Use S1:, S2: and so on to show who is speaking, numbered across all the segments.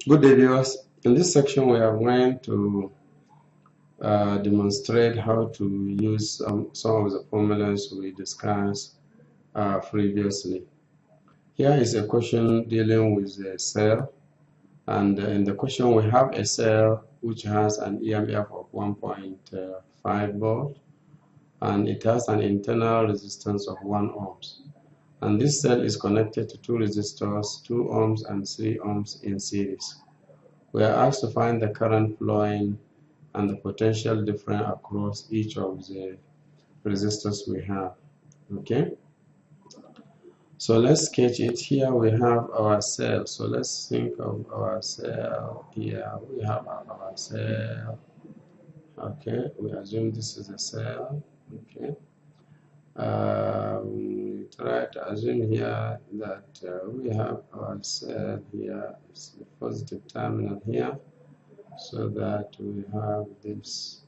S1: Good day, viewers. In this section, we are going to demonstrate how to use some of the formulas we discussed previously. Here is a question dealing with a cell, and in the question we have a cell which has an EMF of 1.5 volt, and it has an internal resistance of 1 ohms. And this cell is connected to two resistors, 2 ohms and 3 ohms in series. We are asked to find the current flowing and the potential difference across each of the resistors we have. Okay, so let's sketch it. Here we have our cell. So let's think of our cell. Here we have our cell. Okay, we assume this is a cell. Okay, we try to assume here that we have our cell here. It's the positive terminal here, so that we have this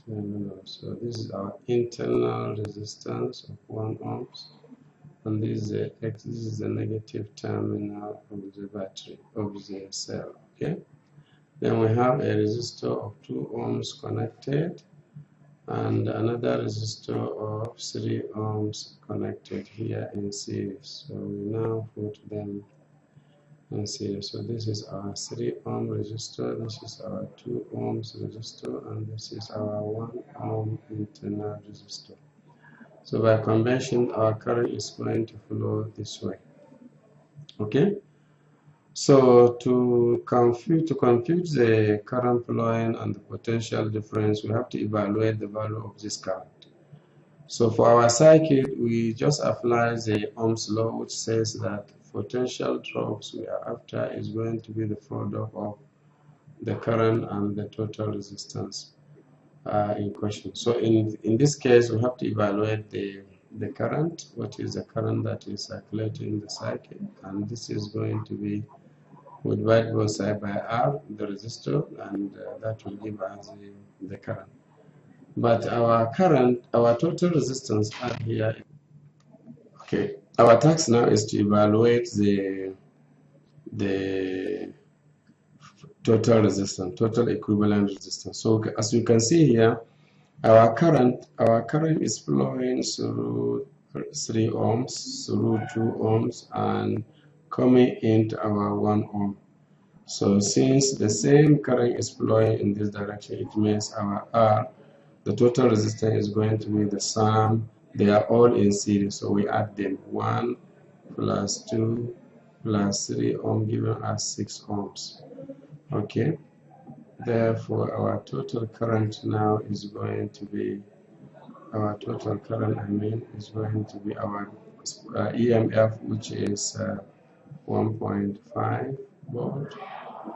S1: terminal. So this is our internal resistance of 1 ohms, and this is the negative terminal of the battery of the cell. Okay, then we have a resistor of 2 ohms connected and another resistor of 3 ohms connected here in series. So we now put them in series. So this is our 3 ohm resistor, this is our 2 ohms resistor, and this is our 1 ohm internal resistor. So by convention, our current is going to flow this way. Okay, so to compute the current flowing and the potential difference, we have to evaluate the value of this current. So for our circuit, we just apply the Ohm's law, which says that potential drops we are after is going to be the product of the current and the total resistance in question. So in this case, we have to evaluate the current, what is the current that is circulating in the circuit, and this is going to be, we divide both sides by R, the resistor, and that will give us the current. But our current, our total resistance are here. Okay, our task now is to evaluate the total resistance, total equivalent resistance. So as you can see here, our current is flowing through 3 ohms, through 2 ohms, and coming into our 1 ohm. So since the same current is flowing in this direction, it means our R, the total resistance, is going to be the sum. They are all in series, so we add them. 1 plus 2 plus 3 ohm giving us 6 ohms. Okay, therefore our total current now is going to be, our total current is going to be our EMF, which is 1.5 volt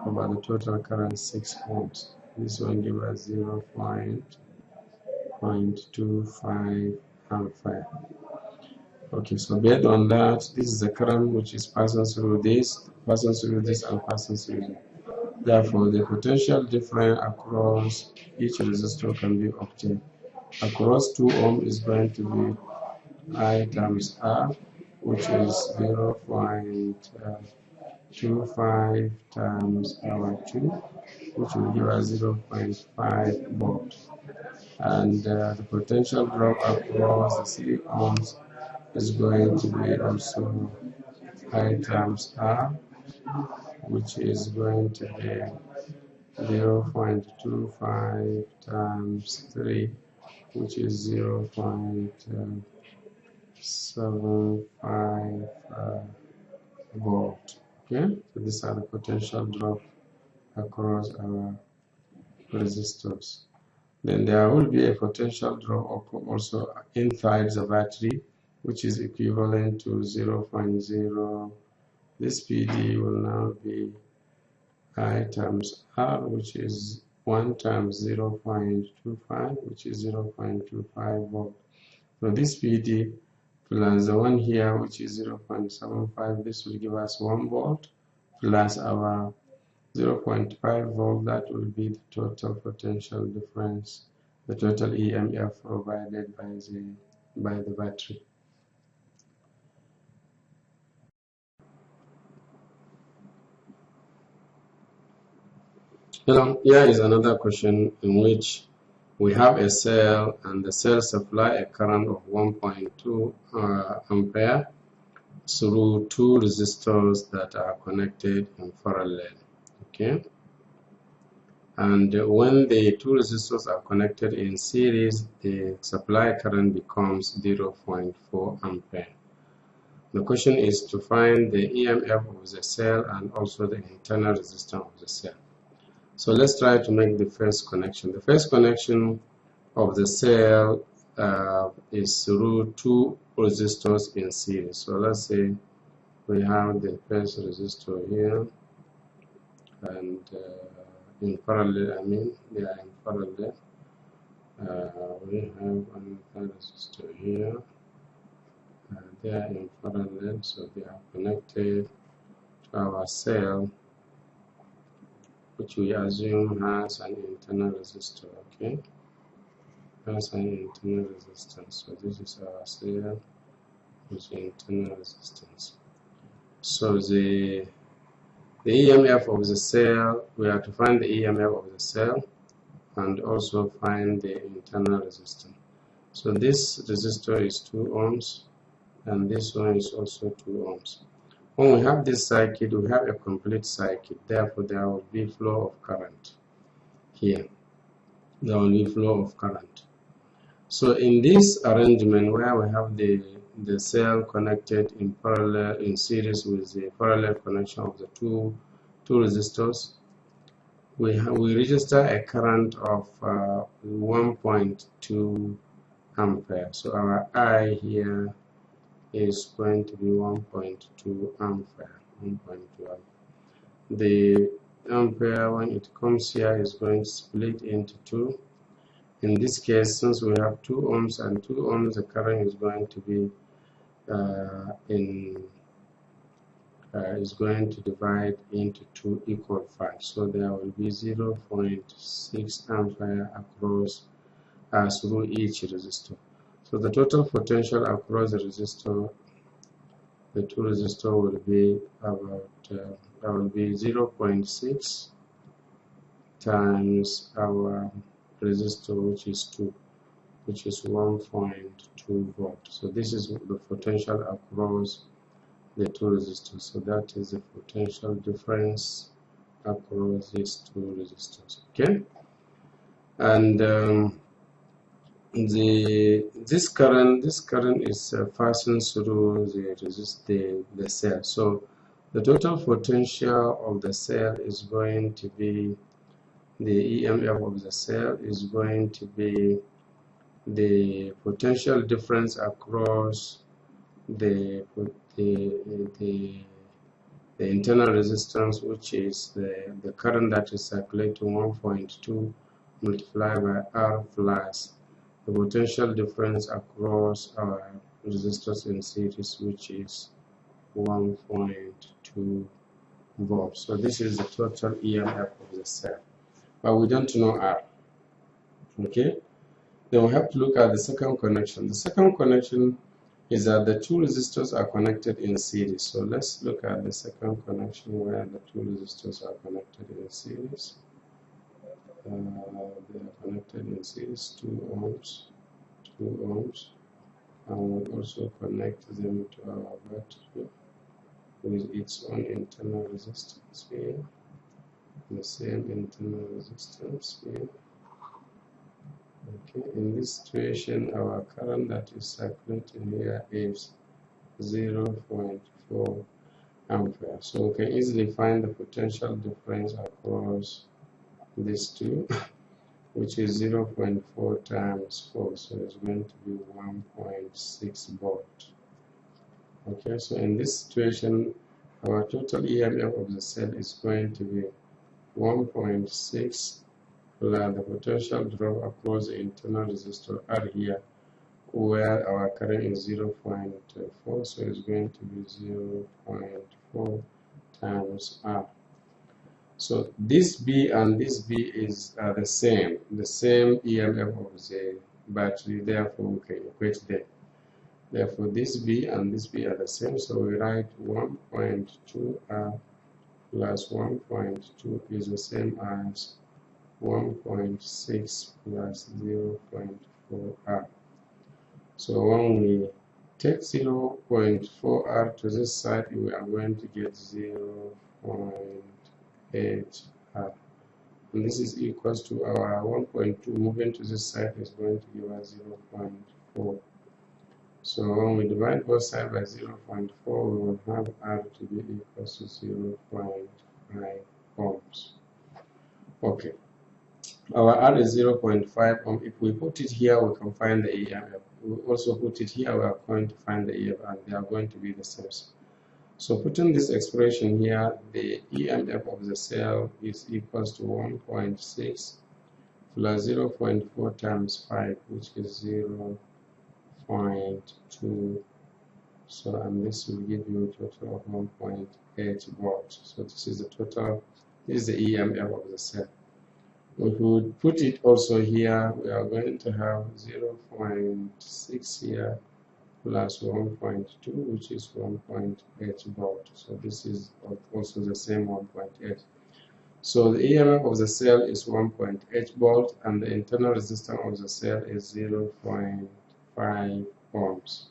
S1: over the total current 6 ohms. This one gives us 0.25 ampere. Okay, so based on that, this is the current which is passing through this, and passing through this. Therefore, the potential difference across each resistor can be obtained. Across 2 ohm is going to be I times R, which is 0.25 times our 2, which will give us 0.5 volt. And the potential drop across the 3 ohms is going to be also I times R, which is going to be 0.25 times 3, which is 0.75 volt. Okay, so these are the potential drop across our resistors. Then there will be a potential drop also inside the battery, which is equivalent to 0.0. This PD will now be I times R, which is 1 times 0.25, which is 0.25 volt. So this PD plus the one here, which is 0.75, this will give us 1 volt, plus our 0.5 volt, that will be the total potential difference, the total EMF provided by the battery. Now, here is another question in which we have a cell and the cell supply a current of 1.2 ampere through two resistors that are connected in parallel. Okay, and when the two resistors are connected in series, the supply current becomes 0.4 ampere. The question is to find the EMF of the cell and also the internal resistance of the cell. So let's try to make the first connection. The first connection of the cell is through two resistors in series. So let's say we have the first resistor here, and in parallel, I mean, they are in parallel. We have another resistor here. They are in parallel, so they are connected to our cell, which we assume has an internal resistor. Okay, has an internal resistance. So this is our cell with internal resistance. So the EMF of the cell, we have to find the EMF of the cell and also find the internal resistance. So this resistor is 2 ohms and this one is also 2 ohms. When we have this circuit, we have a complete circuit. Therefore, there will be flow of current here. There will be flow of current. So in this arrangement where we have the cell connected in parallel, in series with the parallel connection of the two resistors, we register a current of 1.2 ampere. So our I here is going to be 1.2 ampere. 1.2 ampere. The ampere, when it comes here, is going to split into two. In this case, since we have 2 ohms and 2 ohms, the current is going to be is going to divide into 2 equal parts. So there will be 0.6 ampere across through each resistor. So the total potential across the resistor, the two resistors, will be about 0.6 times our resistor, which is 2, which is 1.2 volt. So this is the potential across the two resistors. So that is the potential difference across these two resistors. Okay, and this current is passing through the cell. So the total potential of the cell is going to be, the EMF of the cell is going to be the potential difference across the internal resistance, which is the current that is circulating, 1.2 multiplied by R, plus the potential difference across our resistors in series, which is 1.2 volts. So this is the total EMF of the cell, but we don't know R. Okay, then we have to look at the second connection. The second connection is that the two resistors are connected in series. So let's look at the second connection where the two resistors are connected in series. They are connected in series, 2 ohms, and we'll also connect them to our battery with its own internal resistance here, the same internal resistance here. Okay, in this situation, our current that is circulating here is 0.4 ampere. So we can easily find the potential difference across these two, which is 0.4 times 4, so it's going to be 1.6 volt. Okay, so in this situation, our total EMF of the cell is going to be 1.6 plus the potential drop across the internal resistor R here, where our current is 0.4, so it's going to be 0.4 times R. So this B and this B is the same EMF of the battery, therefore we can equate them. Therefore this B and this B are the same, so we write 1.2 R plus 1.2 is the same as 1.6 plus 0.4 R. So when we take 0.4R to this side, we are going to get 0.8 R. And this is equals to our 1.2 moving to this side is going to give us 0.4. So when we divide both sides by 0.4, we will have R to be equals to 0.5 ohms. Okay. Our R is 0.5 ohm. If we put it here, we can find the EMF. We also put it here, we are going to find the EMF, and they are going to be the same. So putting this expression here, the EMF of the cell is equals to 1.6 plus 0.4 times 5, which is 0.2. So, and this will give you a total of 1.8 volts. So this is the total, this is the EMF of the cell. If we would put it also here, we are going to have 0.6 here plus 1.2, which is 1.8 volt. So this is also the same 1.8. So the EMF of the cell is 1.8 volt, and the internal resistance of the cell is 0.5 ohms.